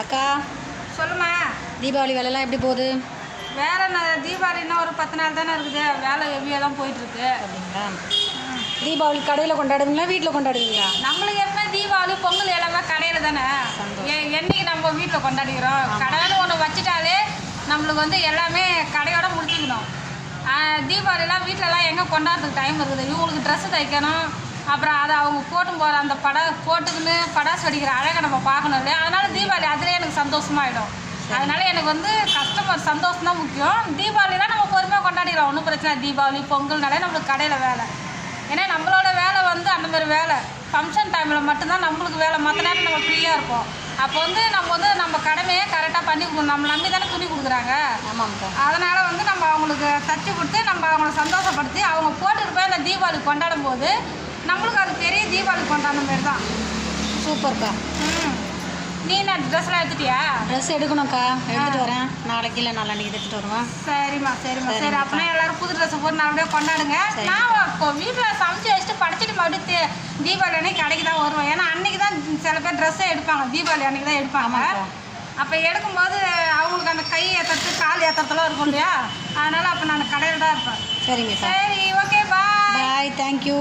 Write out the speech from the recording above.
அக்கா சொல்லுமா. தீபாவளி வேலைலாம் எப்படி போகுது? வேலை தீபாவளின்னா ஒரு 10 நாள் தானே இருக்குது. வேலை ஹெவியாக தான் போயிட்டுருக்கு. அப்படிங்களா? தீபாவளி கடையில் கொண்டாடுவீங்களா வீட்டில் கொண்டாடுவீங்களா? நம்மளுக்கு எப்பவுமே தீபாவளி பொங்கல் எல்லாமே கடையில் தானே. என்னைக்கு நம்ம வீட்டில் கொண்டாடிக்கிறோம். கடைன்னு ஒன்று வச்சுட்டாலே நம்மளுக்கு வந்து எல்லாமே கடையோட முடிச்சுக்கணும். தீபாவளிலாம் வீட்டிலலாம் எங்கே கொண்டாடுறதுக்கு டைம் இருக்குது. இவங்களுக்கு ட்ரெஸ்ஸு தைக்கணும், அப்புறம் அதை அவங்க போட்டும் போகிற அந்த போட்டுக்குன்னு படாசு வெடிக்கிற அழகை நம்ம பார்க்கணும் இல்லையா. அதனால் தீபாவளி அதிலே எனக்கு சந்தோஷமாயிடும். அதனால் எனக்கு வந்து கஸ்டமர் சந்தோஷம் தான் முக்கியம். தீபாவளிலாம் நம்ம பொறுமையாக கொண்டாடிக்கலாம், ஒன்றும் பிரச்சனை. தீபாவளி பொங்கல்னாலே நம்மளுக்கு கடையில் வேலை. ஏன்னா நம்மளோட வேலை வந்து அந்த மாதிரி வேலை ஃபங்க்ஷன் டைமில் மட்டும்தான் நம்மளுக்கு வேலை. மற்ற நேரம் நம்ம ஃப்ரீயாக இருப்போம். அப்போ வந்து நம்ம கடமையை கரெக்டாக பண்ணி கொடுக்கணும். நம்ம நம்பி தானே துணி கொடுக்குறாங்க. ஆமாம்க்கா. அதனால் வந்து நம்ம அவங்களுக்கு தச்சு கொடுத்து நம்ம அவங்கள சந்தோஷப்படுத்தி அவங்க போட்டுருப்போம். இந்த தீபாவளி கொண்டாடும் போது நம்மளுக்கு அது பெரிய தீபாவளி கொண்டாடுற மாதிரி தான். சூப்பர்க்கா. நீ என்ன ட்ரெஸ்லாம் எடுத்துட்டியா? ட்ரெஸ் எடுக்கணும்க்கா, எடுத்துகிட்டு வரேன். நாளைக்கு இல்லை நாளைக்கு எடுத்துகிட்டு வருவேன். சரிம்மா சரி. அப்படின்னா எல்லாரும் புது ட்ரெஸ்ஸை போட்டு நல்லபடியாக கொண்டாடுங்க. நான் இப்போ வீட்டில் சமைச்சு வச்சுட்டு படிச்சுட்டு மறுபடியும் தீபாவளி அன்னைக்கு கடைக்கு தான் வருவேன். ஏன்னா அன்றைக்கி தான் சில பேர் ட்ரெஸ்ஸே எடுப்பாங்க. தீபாவளி அன்றைக்கி தான் எடுப்பாங்க. அப்போ எடுக்கும்போது அவங்களுக்கு அந்த கை ஏற்றுறது கால் ஏற்றுறதுலாம் இருக்கும் இல்லையா. அதனால் அப்போ நான் கடையில் தான் இருப்பேன். சரிங்க. சரி, ஓகே, பாய். பாய், தேங்க்யூ.